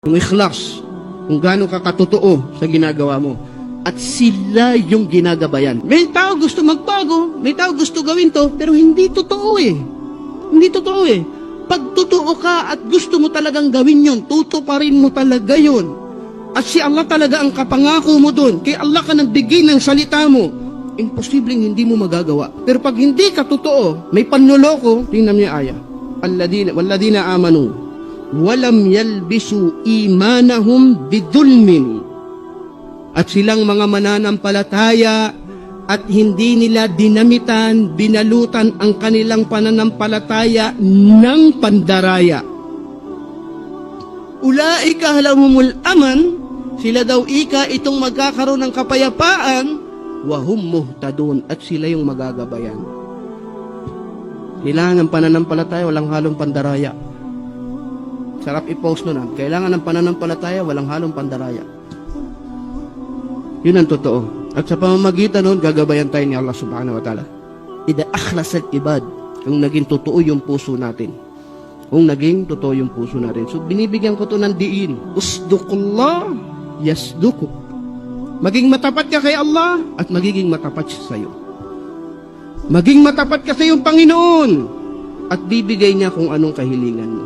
Yung ikhlas, kung gaano ka katotoo sa ginagawa mo. At sila yung ginagabayan. May tao gusto magbago, may tao gusto gawin to, pero hindi totoo eh. Hindi totoo eh. Pag totoo ka at gusto mo talagang gawin yun, tutuparin mo talaga yun. At si Allah talaga ang kapangako mo dun. Kaya Allah ka nagbigay ng salita mo. Imposibleng hindi mo magagawa. Pero pag hindi ka totoo, may panloloko, tingnan mo yung ayah. Walladina amanu, walam yalbisu imanahum bidulmin. At silang mga mananampalataya at hindi nila dinamitan, binalutan ang kanilang pananampalataya ng pandaraya. Ulaika lahumul aman, sila daw ika itong magkakaroon ng kapayapaan, wahum muhtadun, at sila yung magagabayan. Kailangan ng pananampalataya, walang halong pandaraya. Sarap i-post nun ha. Kailangan ng pananampalataya, walang halong pandaraya. Yun ang totoo. At sa pamamagitan nun, gagabayan tayo ni Allah subhanahu wa ta'ala. Ida akhlas al-ibad, kung naging totoo yung puso natin. Kung naging totoo yung puso natin. So, binibigyan ko to ng diin. Usdukullah, yasdukuk. Maging matapat ka kay Allah, at magiging matapat siya sa'yo. Maging matapat ka sa iyong Panginoon, at bibigay niya kung anong kahilingan mo.